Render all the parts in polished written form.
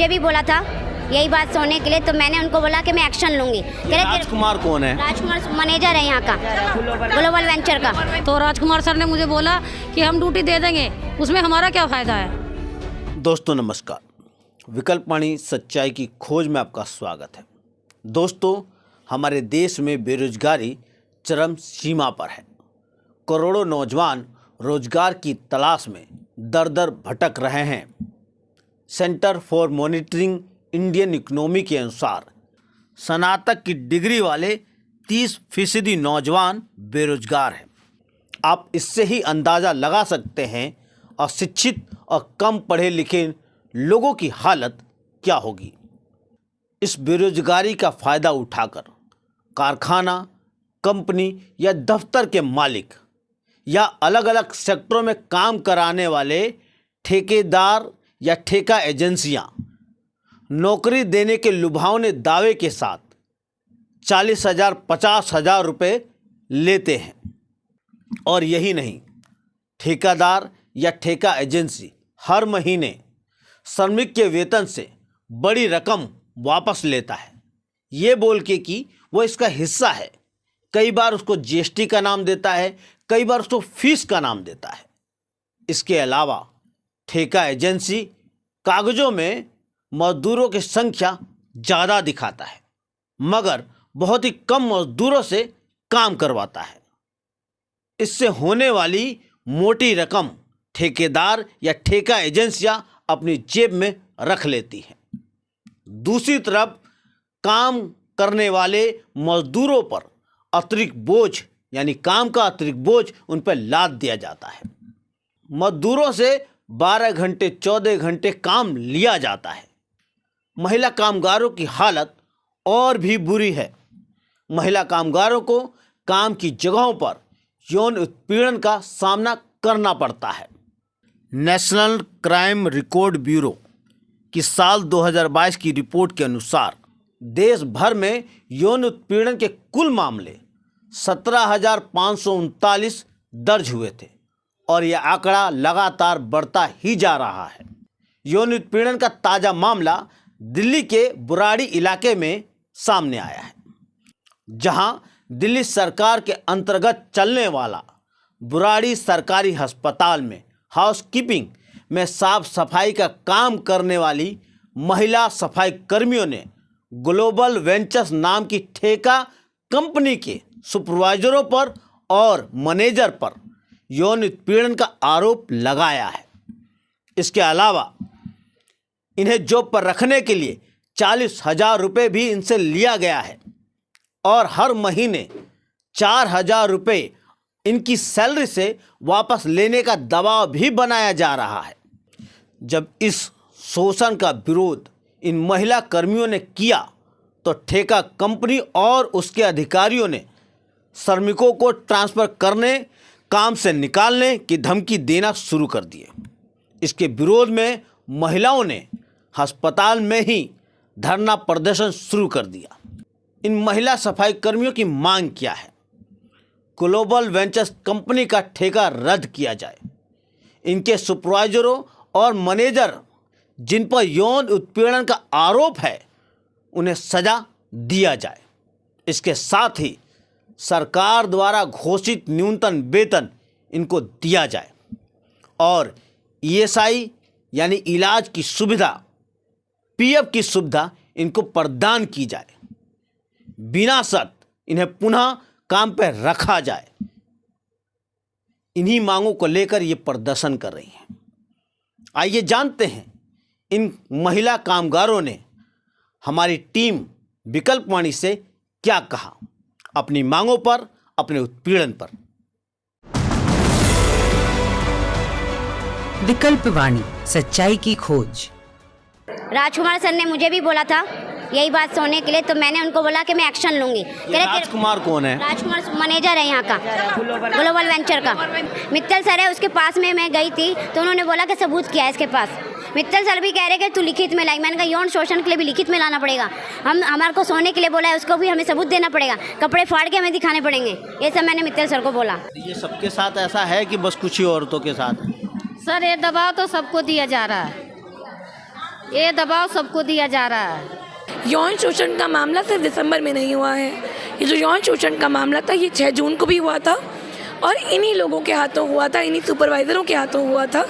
मुझे भी बोला था यही बात सुनने के लिए, तो मैंने उनको बोला कि मैं एक्शन लूंगी। राजकुमार कौन है? राजकुमार मैनेजर है यहाँ का, ग्लोबल वेंचर का। तो राजकुमार सर ने मुझे बोला कि हम ड्यूटी दे देंगे, उसमें हमारा क्या फ़ायदा है। दोस्तों नमस्कार, विकल्पवाणी सच्चाई की खोज में आपका स्वागत है। दोस्तों, हमारे देश में बेरोजगारी चरम सीमा पर है। करोड़ों नौजवान रोजगार की तलाश में दर दर भटक रहे हैं। Centre for monitoring Indian economy के अनुसार स्नातक की डिग्री वाले 30% नौजवान बेरोजगार हैं। आप इससे ही अंदाज़ा लगा सकते हैं अशिक्षित और कम पढ़े लिखे लोगों की हालत क्या होगी। इस बेरोजगारी का फ़ायदा उठाकर कारखाना, कंपनी या दफ्तर के मालिक या अलग अलग सेक्टरों में काम कराने वाले ठेकेदार या ठेका एजेंसियां नौकरी देने के लुभावने दावे के साथ 40,000 50,000 रुपये लेते हैं। और यही नहीं, ठेकेदार या ठेका एजेंसी हर महीने श्रमिक के वेतन से बड़ी रकम वापस लेता है, ये बोल के कि वो इसका हिस्सा है। कई बार उसको जीएसटी का नाम देता है, कई बार उसको फीस का नाम देता है। इसके अलावा ठेका एजेंसी कागजों में मजदूरों की संख्या ज़्यादा दिखाता है, मगर बहुत ही कम मजदूरों से काम करवाता है। इससे होने वाली मोटी रकम ठेकेदार या ठेका एजेंसियां अपनी जेब में रख लेती हैं। दूसरी तरफ काम करने वाले मजदूरों पर अतिरिक्त बोझ यानी काम का अतिरिक्त बोझ उन पर लाद दिया जाता है। मजदूरों से 12 घंटे 14 घंटे काम लिया जाता है। महिला कामगारों की हालत और भी बुरी है। महिला कामगारों को काम की जगहों पर यौन उत्पीड़न का सामना करना पड़ता है। नेशनल क्राइम रिकॉर्ड ब्यूरो की साल 2022 की रिपोर्ट के अनुसार देश भर में यौन उत्पीड़न के कुल मामले 17,539 दर्ज हुए थे और यह आंकड़ा लगातार बढ़ता ही जा रहा है। यौन उत्पीड़न का ताज़ा मामला दिल्ली के बुराड़ी इलाके में सामने आया है, जहां दिल्ली सरकार के अंतर्गत चलने वाला बुराड़ी सरकारी अस्पताल में हाउसकीपिंग में साफ सफाई का काम करने वाली महिला सफाई कर्मियों ने ग्लोबल वेंचर्स नाम की ठेका कंपनी के सुपरवाइजरों पर और मैनेजर पर यौन उत्पीड़न का आरोप लगाया है। इसके अलावा इन्हें जॉब पर रखने के लिए 40,000 रुपये भी इनसे लिया गया है और हर महीने 4,000 रुपये इनकी सैलरी से वापस लेने का दबाव भी बनाया जा रहा है। जब इस शोषण का विरोध इन महिला कर्मियों ने किया तो ठेका कंपनी और उसके अधिकारियों ने श्रमिकों को ट्रांसफ़र करने, काम से निकालने की धमकी देना शुरू कर दिए। इसके विरोध में महिलाओं ने अस्पताल में ही धरना प्रदर्शन शुरू कर दिया। इन महिला सफाई कर्मियों की मांग क्या है? ग्लोबल वेंचर्स कंपनी का ठेका रद्द किया जाए, इनके सुपरवाइजरों और मैनेजर जिन पर यौन उत्पीड़न का आरोप है उन्हें सजा दिया जाए। इसके साथ ही सरकार द्वारा घोषित न्यूनतम वेतन इनको दिया जाए और ईएसआई यानी इलाज की सुविधा, पीएफ की सुविधा इनको प्रदान की जाए। बिना शर्त इन्हें पुनः काम पर रखा जाए। इन्हीं मांगों को लेकर ये प्रदर्शन कर रही हैं। आइए जानते हैं इन महिला कामगारों ने हमारी टीम विकल्पवाणी से क्या कहा अपनी मांगों पर, अपने उत्पीड़न पर। विकल्पवाणी सच्चाई की खोज। राजकुमार सर ने मुझे भी बोला था यही बात सुनने के लिए, तो मैंने उनको बोला कि मैं एक्शन लूंगी। राजकुमार कौन है? राजकुमार मैनेजर है यहाँ का, ग्लोबल वेंचर का। मित्तल सर है, उसके पास में मैं गई थी तो उन्होंने बोला कि सबूत क्या है इसके पास। मित्तल सर भी कह रहे कि तू लिखित में लाई। मैंने कहा यौन शोषण के लिए भी लिखित में लाना पड़ेगा। हमारे को सोने के लिए बोला है, उसको भी हमें सबूत देना पड़ेगा, कपड़े फाड़ के हमें दिखाने पड़ेंगे। ये सब मैंने मित्तल सर को बोला। ये सबके साथ ऐसा है कि बस कुछ ही औरतों के साथ? सर ये दबाव तो सबको दिया जा रहा है। ये दबाव सबको दिया जा रहा है। यौन शोषण का मामला सिर्फ दिसंबर में नहीं हुआ है। ये जो यौन शोषण का मामला था ये 6 जून को भी हुआ था और इन्हीं लोगों के हाथों हुआ था, इन्हीं सुपरवाइज़रों के हाथों हुआ था।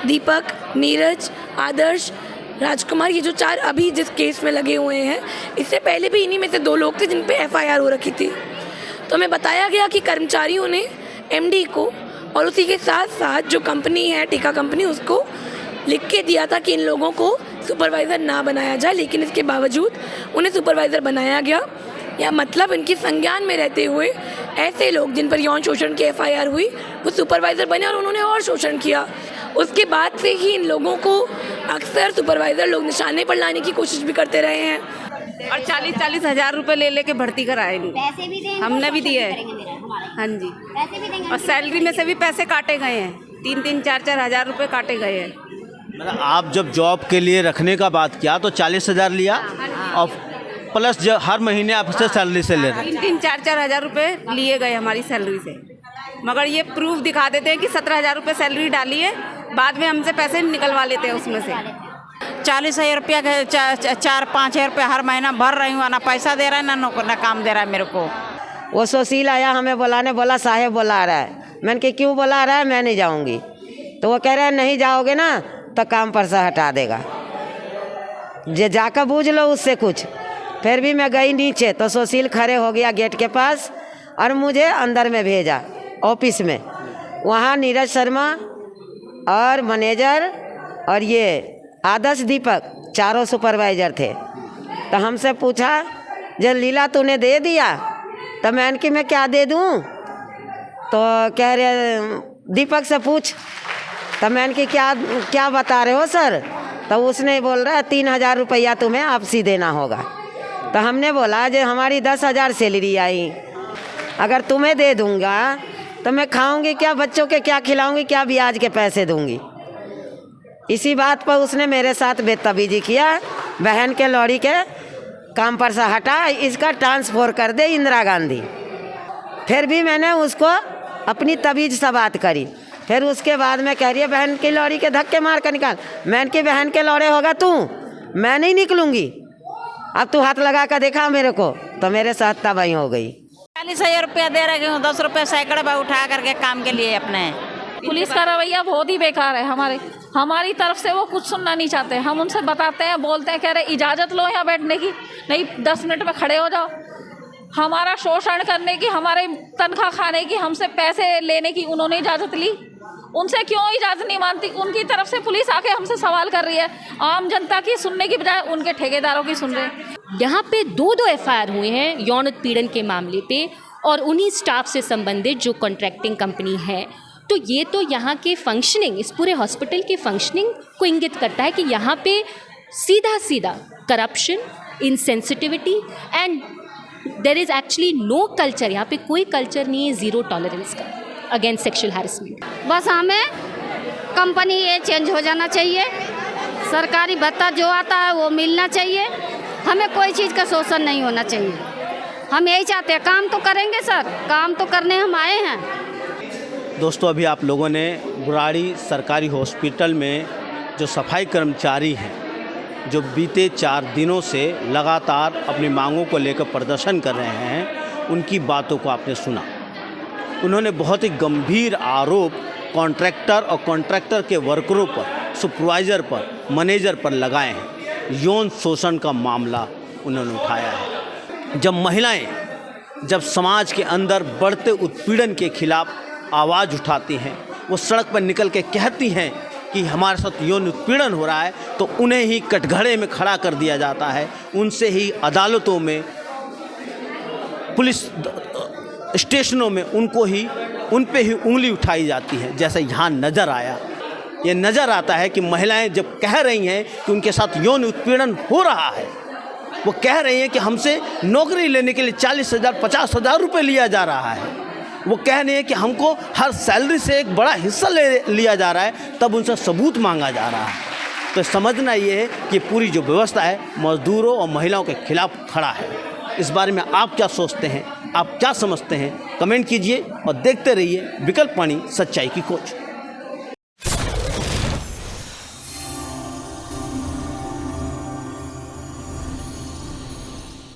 दीपक, नीरज, आदर्श, राजकुमार, ये जो 4 अभी जिस केस में लगे हुए हैं, इससे पहले भी इन्हीं में से 2 लोग थे जिन पे FIR हो रखी थी। तो हमें बताया गया कि कर्मचारियों ने MD को और उसी के साथ साथ जो कंपनी है टीका कंपनी, उसको लिख के दिया था कि इन लोगों को सुपरवाइज़र ना बनाया जाए, लेकिन इसके बावजूद उन्हें सुपरवाइज़र बनाया गया। या मतलब इनकी संज्ञान में रहते हुए ऐसे लोग जिन पर यौन शोषण की FIR हुई वो सुपरवाइज़र बने और उन्होंने और शोषण किया। उसके बाद से ही इन लोगों को अक्सर सुपरवाइज़र लोग निशाने पर लाने की कोशिश भी करते रहे हैं और 40-40 हज़ार रुपये ले के भर्ती कराए नहीं। पैसे भी देंगे, हमने भी दिए हैं। हाँ जी, पैसे भी देंगे और सैलरी में से भी पैसे काटे गए हैं, 3-3, 4-4 हज़ार रुपये काटे गए हैं। मतलब आप जब जॉब के लिए रखने का बात किया तो 40,000 लिया और प्लस जब हर महीने आपसे सैलरी से ले रहे 3-3, 4-4 हज़ार रुपये लिए गए हमारी सैलरी से, मगर ये प्रूफ दिखा देते हैं कि 17,000 रुपये सैलरी डाली है, बाद में हमसे पैसे निकलवा लेते हैं उसमें से। 40,000 रुपया 4-5 हज़ार रुपया हर महीना भर रही हूँ, ना पैसा दे रहा है ना नौकर ना काम दे रहा है मेरे को। वो सुशील आया हमें बुलाने, बोला साहेब बुला रहा है। मैंने कहा क्यों बुला रहा है, मैं नहीं जाऊंगी। तो वो कह रहे हैं नहीं जाओगे ना तो काम पर से हटा देगा, जे जाकर बूझ लो उससे कुछ। फिर भी मैं गई नीचे तो सुशील खड़े हो गया गेट के पास और मुझे अंदर में भेजा ऑफिस में। वहाँ नीरज शर्मा और मैनेजर और ये आदर्श, दीपक, 4 सुपरवाइज़र थे। तो हमसे पूछा जब लीला तूने दे दिया, तो मैंने कि मैं क्या दे दूँ। तो कह रहे दीपक से पूछ। तो मैंने कि क्या बता रहे हो सर। तो उसने बोल रहा है 3,000 रुपया तुम्हें आपसी देना होगा। तो हमने बोला जो हमारी 10,000 सैलरी आई, अगर तुम्हें दे दूँगा तो मैं खाऊंगी क्या, बच्चों के क्या खिलाऊंगी, क्या ब्याज के पैसे दूंगी। इसी बात पर उसने मेरे साथ बदतमीजी किया। बहन के लौड़ी के काम पर से हटा, इसका ट्रांसफ़र कर दे इंदिरा गांधी। फिर भी मैंने उसको अपनी तमीज़ से बात करी। फिर उसके बाद में कह रही है बहन की लौड़ी के धक्के मार कर निकाल। मैंने की बहन के लौड़े होगा तू, मैं नहीं निकलूँगी। अब तू हाथ लगा कर देखा मेरे को, तो मेरे साथ तबाही हो गई। 40,000 रुपया दे रहे हूँ, 10 रुपये सैकड़े पर उठा करके काम के लिए अपने। पुलिस का रवैया बहुत ही बेकार है। हमारी तरफ से वो कुछ सुनना नहीं चाहते। हम उनसे बताते हैं, बोलते हैं, कह रहे इजाज़त लो यहाँ बैठने की, नहीं 10 मिनट में खड़े हो जाओ। हमारा शोषण करने की, हमारे तनख्वाह खाने की, हमसे पैसे लेने की उन्होंने इजाज़त ली। उनसे क्यों इजाज़त नहीं मानती? उनकी तरफ से पुलिस आके हमसे सवाल कर रही है। आम जनता की सुनने की बजाय उनके ठेकेदारों की सुन रहे हैं। यहाँ पे 2 FIR हुए हैं यौन उत्पीड़न के मामले पे, और उन्हीं स्टाफ से संबंधित जो कॉन्ट्रैक्टिंग कंपनी है। तो ये तो यहाँ के फंक्शनिंग, इस पूरे हॉस्पिटल की फंक्शनिंग को इंगित करता है कि यहाँ पे सीधा corruption, insensitivity and there is actually no culture. यहाँ पे कोई कल्चर नहीं है ज़ीरो टॉलरेंस का अगेंस्ट सेक्शुअल हैरेसमेंट। बस हमें कंपनी ये चेंज हो जाना चाहिए, सरकारी भत्ता जो आता है वो मिलना चाहिए, हमें कोई चीज़ का शोषण नहीं होना चाहिए। हम यही चाहते हैं। काम तो करेंगे सर, काम तो करने हम आए हैं। दोस्तों, अभी आप लोगों ने बुराड़ी सरकारी हॉस्पिटल में जो सफाई कर्मचारी हैं, जो बीते 4 दिनों से लगातार अपनी मांगों को लेकर प्रदर्शन कर रहे हैं, उनकी बातों को आपने सुना। उन्होंने बहुत ही गंभीर आरोप कॉन्ट्रैक्टर और कॉन्ट्रैक्टर के वर्करों पर, सुपरवाइज़र पर, मैनेजर पर लगाए हैं। यौन शोषण का मामला उन्होंने उठाया है। जब समाज के अंदर बढ़ते उत्पीड़न के खिलाफ आवाज़ उठाती हैं, वो सड़क पर निकल के कहती हैं कि हमारे साथ यौन उत्पीड़न हो रहा है, तो उन्हें ही कटघरे में खड़ा कर दिया जाता है। उनसे ही अदालतों में, पुलिस स्टेशनों में उन पे ही उंगली उठाई जाती है। जैसे यहाँ नज़र आया, ये नज़र आता है कि महिलाएं जब कह रही हैं कि उनके साथ यौन उत्पीड़न हो रहा है, वो कह रही हैं कि हमसे नौकरी लेने के लिए 40,000 50,000 रुपये लिया जा रहा है। वो कह रही हैं कि हमको हर सैलरी से एक बड़ा हिस्सा लिया जा रहा है, तब उनसे सबूत मांगा जा रहा है। तो समझना ये है कि पूरी जो व्यवस्था है मजदूरों और महिलाओं के खिलाफ खड़ा है। इस बारे में आप क्या सोचते हैं, आप क्या समझते हैं, कमेंट कीजिए और देखते रहिए विकल्प वाणी, सच्चाई की खोज।